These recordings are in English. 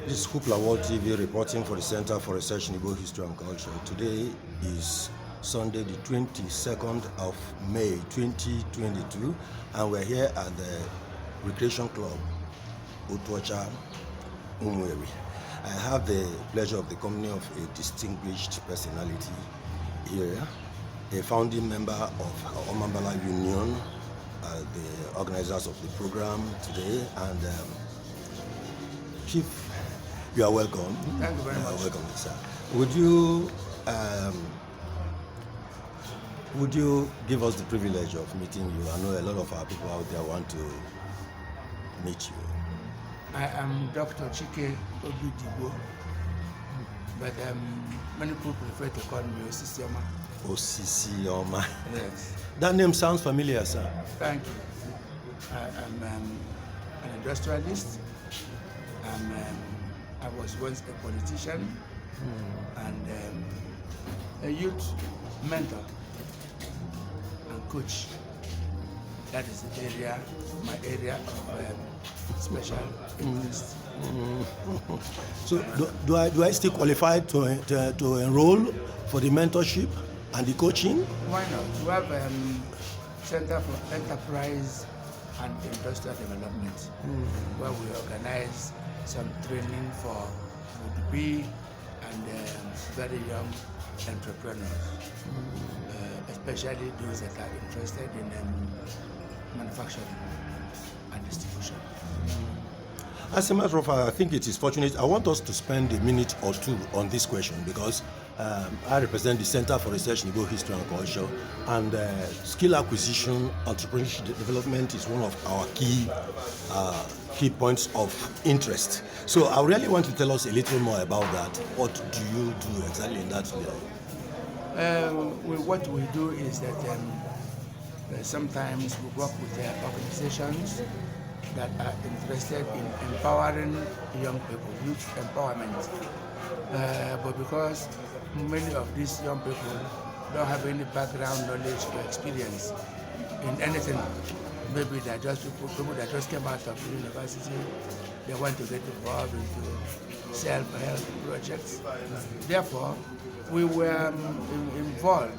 This is Hoopla World TV reporting for the Center for Research in Igbo History and Culture. Today is Sunday, the 22nd of May 2022, and we're here at the Recreation Club, Otuacha, Umweri. I have the pleasure of the company of a distinguished personality here, a founding member of OMAMBALA Union, the organizers of the program today, and Chief, you are welcome. Thank you very much. Welcome, sir. Would you give us the privilege of meeting you? I know a lot of our people out there want to meet you. I am Dr. CHIKE OBIDIGBO, but many people prefer to call me Osisioma. Osisioma. Yes. That name sounds familiar, sir. Thank you. I'm an industrialist. I was once a politician and a youth mentor and coach. That is the area, my area of special interest. So, do I still qualify to enroll for the mentorship and the coaching? Why not? We have Center for Enterprise and Industrial Development, where we organize some training for would-be and very young entrepreneurs, especially those that are interested in manufacturing and distribution. As a matter of fact, I think it is fortunate. I want us to spend a minute or two on this question because I represent the Center for Research in Igbo History and Culture, and skill acquisition, entrepreneurship development is one of our key points of interest. So I really want to tell us a little more about that. What do you do exactly in that field? What we do is that sometimes we work with organizations that are interested in empowering young people, youth empowerment. But because many of these young people don't have any background knowledge or experience in anything, maybe they're just people that just came out of the university, they want to get involved into self-help projects. Therefore, we were involved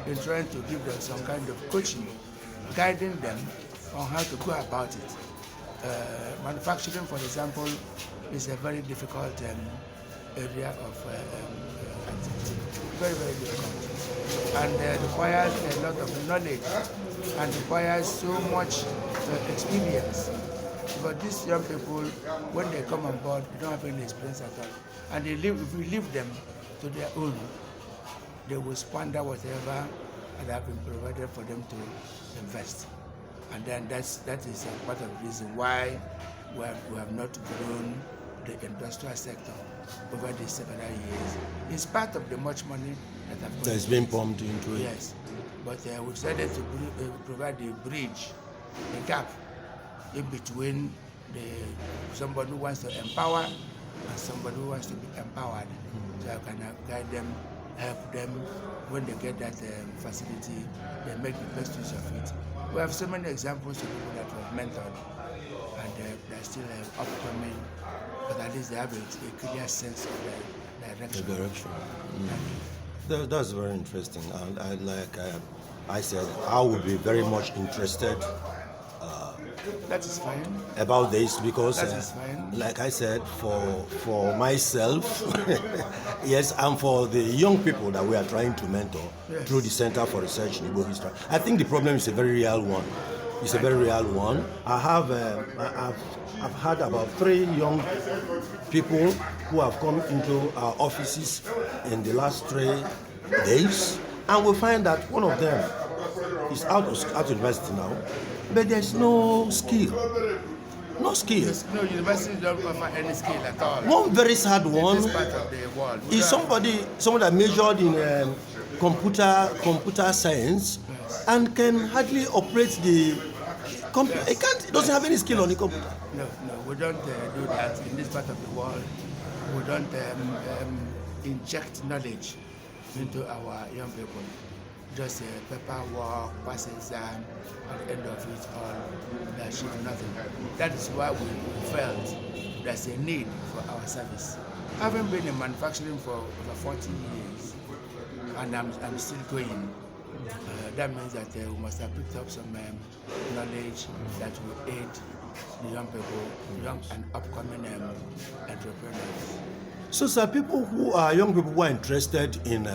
in trying to give them some kind of coaching, guiding them on how to go about it. Manufacturing, for example, is a very difficult area of activity, very, very difficult, and requires a lot of knowledge and requires so much experience. But these young people, when they come on board, they don't have any experience at all. And if we leave them to their own, they will squander whatever that have been provided for them to invest. And then that is part of the reason why we have not grown the industrial sector over these several years. It's part of the much money that has been pumped into it. Yes, but we decided to provide a bridge, a gap in between somebody who wants to empower and somebody who wants to be empowered. So I can guide them, help them. When they get that facility, they make the best use of it. We have so many examples of people that were mentored and they're still upcoming, but at least they have a clear sense of the direction. The direction. That's very interesting. And I said, I would be very much interested that is fine. About this because, that is fine. Like I said, for myself, yes, and for the young people that we are trying to mentor through the Center for Research in Igbo History, I think the problem is a very real one. It's a very real one. I've had about 3 young people who have come into our offices in the last 3 days, and we find that one of them is out of university now, but there's no skill. No skill. No, universities don't offer any skill at all. One very sad one in this part of the world. Is someone that majored in computer science and can hardly operate the computer. He doesn't have any skill on the computer. No, we don't do that in this part of the world. We don't inject knowledge into our young people. Just paperwork, pass exam, at the end of it all, they achieve nothing. That is why we felt there's a need for our service. Having been in manufacturing for over 40 years, and I'm still going, that means that we must have picked up some knowledge that will aid the young people, young and upcoming entrepreneurs. So, sir, young people who are interested in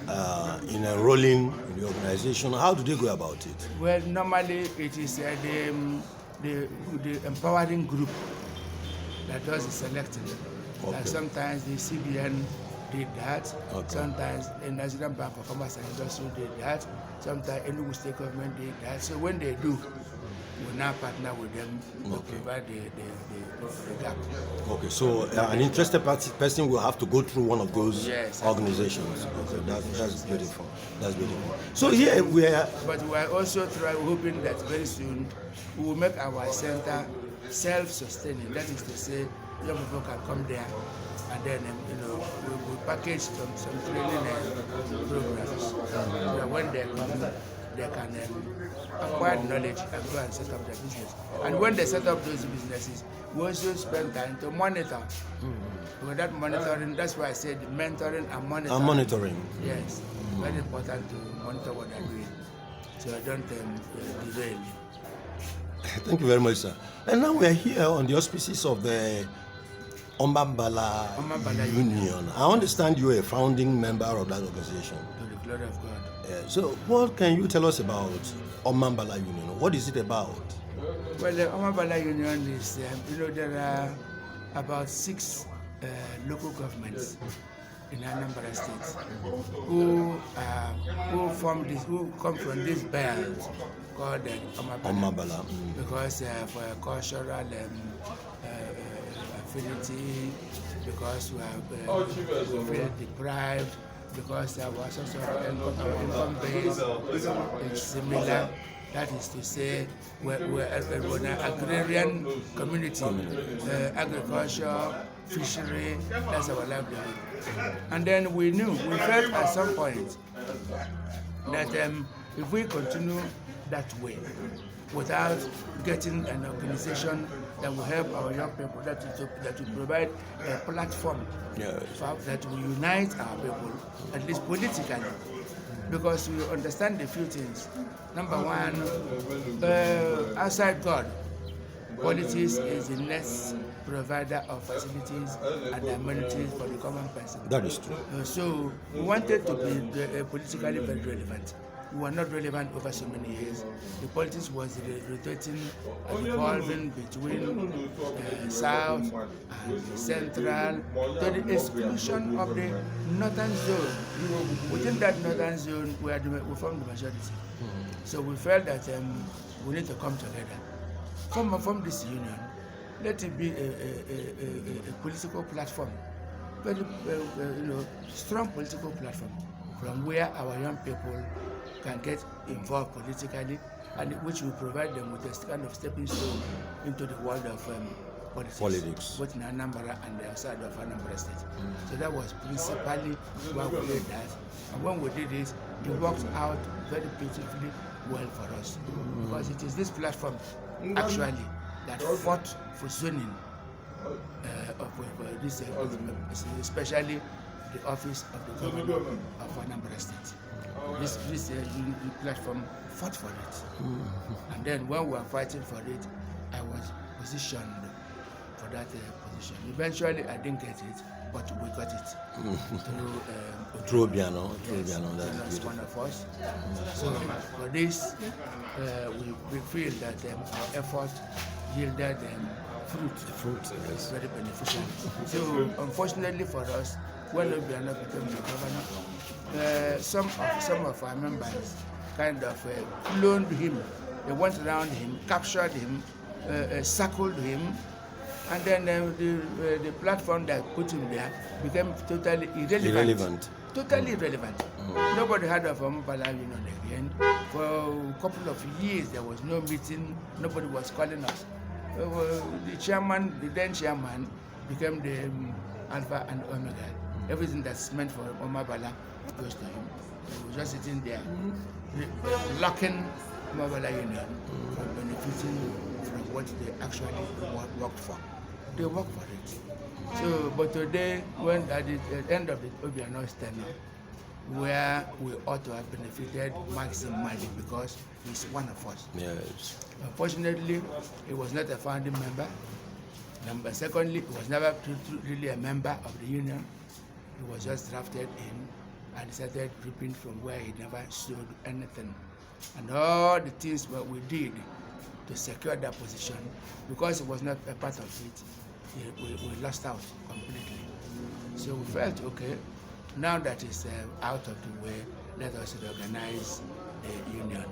enrolling in the organization, how do they go about it? Well, normally it is the empowering group that does the selecting. Okay. Like sometimes the CBN did that. Okay. Sometimes the Nigerian Bank for Commerce and Industry did that. Sometimes Enugu State Government did that. So when they do, we now partner with them to provide the gap. Okay, so an interested person will have to go through one of those organizations. Okay, that's beautiful. That's beautiful. So here we are. But we are also hoping that very soon we will make our center self-sustaining. That is to say, young people can come there and then we will package some training programs. When they come, they can acquire knowledge and go and set up their business. And when they set up those businesses, we also spend time to monitor. Because that monitoring, that's why I said mentoring and monitoring. Monitoring. Yes, very important to monitor what they're doing, so I don't derail. Thank you very much, sir. And now we are here on the auspices of the OMAMBALA Union. I understand you are a founding member of that organization. To the glory of God. So what can you tell us about OMAMBALA Union? What is it about? Well, the OMAMBALA Union is, there are about 6 local governments in Anambra State who come from this belt called OMAMBALA. Because for a cultural affinity, because we feel deprived, because our social income base is similar. That is to say, we're an agrarian community, agriculture, fishery, that's our livelihood. And then we felt at some point that if we continue that way, without getting an organization that will help our young people, that will provide a platform that will unite our people, at least politically, because we understand a few things. Number one, outside God, politics is the next provider of facilities and amenities for the common person. That is true. So we wanted to be politically very relevant. We were not relevant over so many years. The politics was rotating and evolving between South and Central to the exclusion of the Northern zone. Within that Northern zone, we formed the majority. So we felt that we need to come together. From this union, let it be a political platform, very strong political platform, from where our young people can get involved politically, and which will provide them with a kind of stepping stone into the world of politics, both in Anambra and outside of Anambra State. So that was principally why we did that. And when we did it worked out very beautifully well for us, because it is this platform actually that fought for zoning of this, especially the office of the governor of Anambra State. This platform fought for it. And then when we were fighting for it, I was positioned for that position. Eventually, I didn't get it, but we got it through Obiano. That's one of us. So for this, we feel that our effort yielded fruit. Yes. Very beneficial. So unfortunately for us, when Obiano became the governor, some of our members kind of cloned him. They went around him, captured him, circled him, and then the platform that put him there became totally irrelevant. Totally irrelevant. Nobody heard of OMAMBALA Union again. For a couple of years, there was no meeting. Nobody was calling us. The then chairman, became the Alpha and Omega. Everything that's meant for OMAMBALA goes to him. He was just sitting there, locking OMAMBALA Union from benefiting from what they actually worked for. they work for it. So, but today, when at the end of the Obiano's tenure, where we ought to have benefited maximally because he's one of us. Yes. Unfortunately, he was not a founding member. Secondly, he was never really a member of the union. He was just drafted in and started reaping from where he never showed anything. And all the things that we did to secure that position, because he was not a part of it, we lost out completely. So we felt, okay, now that it's out of the way, let us organize a union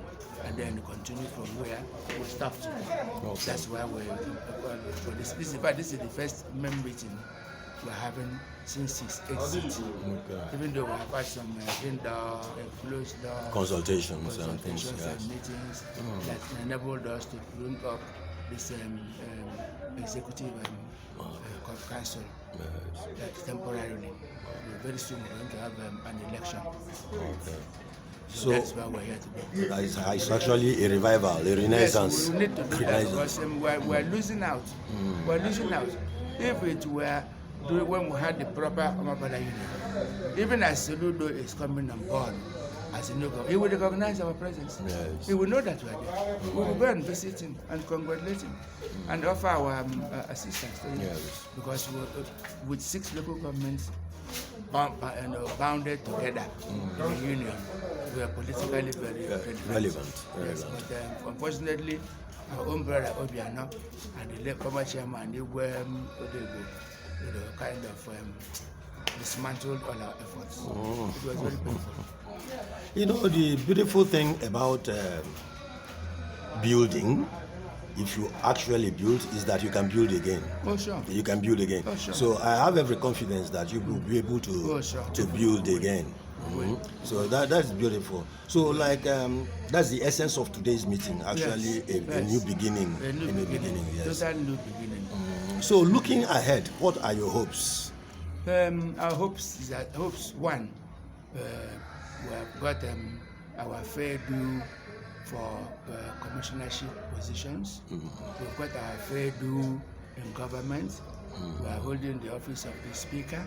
and then continue from where we stopped. Okay. That's why this is the first member meeting we're having since 6/8. Okay. Even though we have had some indoor, closed door consultations and things, and meetings that enabled us to bring up this executive council temporarily. Very soon we're going to have an election. Okay. So that's why we're here today. It's actually a revival, a renaissance. Yes, we need to do that because we're losing out. We're losing out. If it were when we had the proper OMAMBALA union, even as Soludo is coming on board as a new government, he will recognize our presence. Yes. He will know that we're there. We will go and visit him and congratulate him and offer our assistance to him. Yes. Because with 6 local governments bounded together in the union, we are politically very relevant. Yes, but unfortunately, our own brother Obiano and the late former chairman, OBIDIGBO, kind of dismantled all our efforts. It was very painful. You know, the beautiful thing about building, if you actually build, is that you can build again. Oh, sure. You can build again. Oh, sure. So I have every confidence that you will be able to build again. So that's beautiful. So like that's the essence of today's meeting. Actually, a new beginning. A new beginning. Yes. Total new beginning. So looking ahead, what are your hopes? Our hopes is that one, we have got our fair due for commissionership positions. We've got our fair due in government. We are holding the office of the speaker.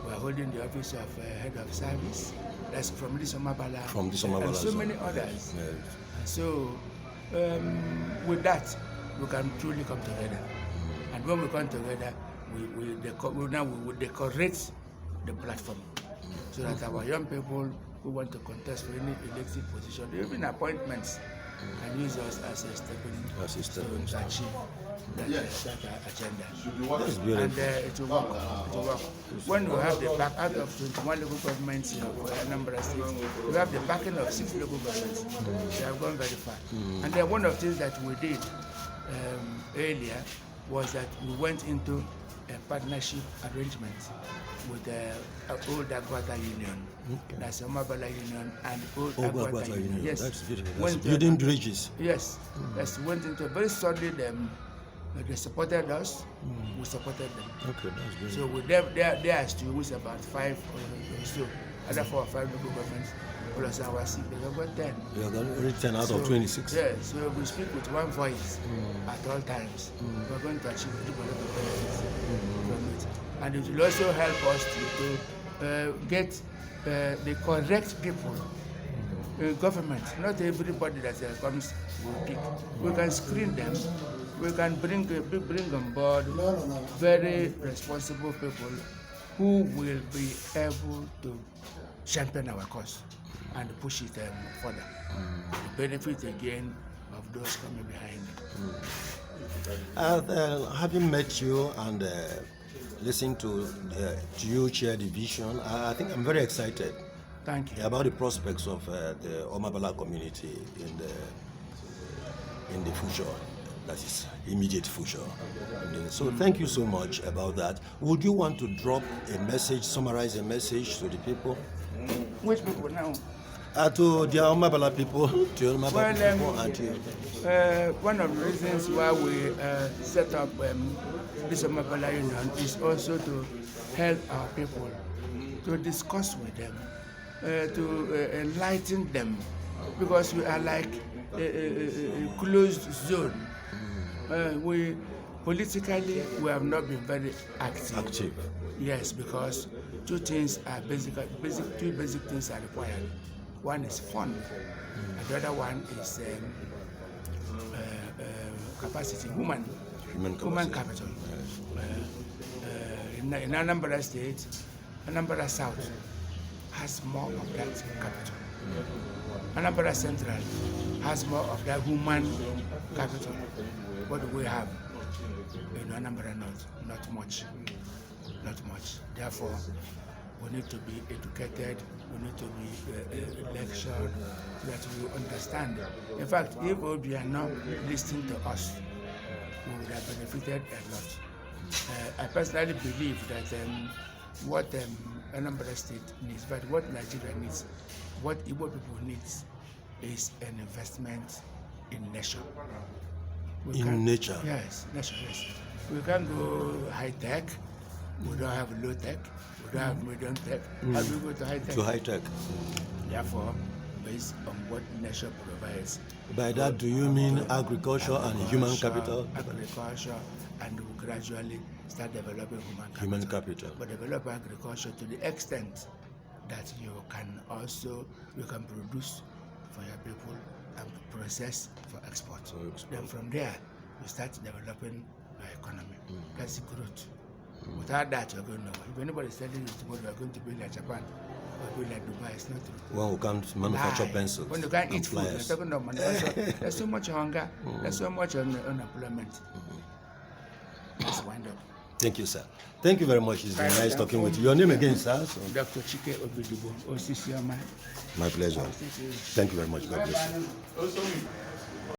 We are holding the office of head of service. That's from this OMAMBALA. From this OMAMBALA. And so many others. Yes. So with that, we can truly come together. And when we come together, we will decorate the platform so that our young people who want to contest for any elected position, even appointments, can use us as a stepping stone to achieve that agenda. That's beautiful. And it will work. It will work. When we have the back out of 21 local governments for Anambra State, we have the backing of 6 local governments. They have gone very far. And then one of the things that we did earlier was that we went into a partnership arrangement with the Old Agwata Union. That's OMAMBALA Union and Old Agwata Union. Yes, that's beautiful. That's building bridges. Yes, that's went into a very solid. They supported us. We supported them. Okay, that's beautiful. So with them, there are still with about 5 or so, other 4 or 5 local governments. Plus our seat, we have got 10. You have got 10 out of 26. Yes, so we speak with one voice at all times. We're going to achieve a lot of benefits from it. And it will also help us to get the correct people in government. Not everybody that comes will pick. We can screen them. We can bring on board very responsible people who will be able to champion our cause and push it further. The benefit again of those coming behind. Having met you and listening to you chair the vision, I think I'm very excited. Thank you. About the prospects of the OMAMBALA community in the future, that is immediate future. So thank you so much about that. Would you want to drop a message, summarize a message to the people? Which people now? To the OMAMBALA people, to OMAMBALA people, and to one of the reasons why we set up this OMAMBALA Union is also to help our people, to discuss with them, to enlighten them, because we are like a closed zone. Politically, we have not been very active. Active. Yes, because two things are two basic things are required. One is fund, and the other one is capacity, human capital. In Anambra State, Anambra South has more of that capital. Anambra Central has more of that human capital. What do we have? In Anambra North, not much. Therefore, we need to be educated, we need to be lectured so that we understand. In fact, if we are not listening to us, we would have benefited a lot. I personally believe that what Anambra State needs, but what Nigeria needs, what Igbo people needs, is an investment in nature. Nature? Yes, nature, yes. We can't go high tech, we don't have low tech, we don't have medium tech. How do we go to high tech? To high tech. Therefore, based on what nature provides. By that, do you mean agriculture and human capital? Agriculture, and we gradually start developing human capital. But develop agriculture to the extent that you can produce for your people and process for export. Then from there, you start developing your economy. That's the growth. Without that, you're going nowhere. If anybody is telling you tomorrow you're going to be like Japan or be like Dubai, it's not true. When we can't manufacture pencils. When you can't eat food, you're talking about manufacture. There's so much hunger, there's so much unemployment. Let's wind up. Thank you, sir. Thank you very much. It's been nice talking with you. Your name again, sir? Dr. CHIKE OBIDIGBO, Osisioma. My pleasure. Thank you very much. God bless you.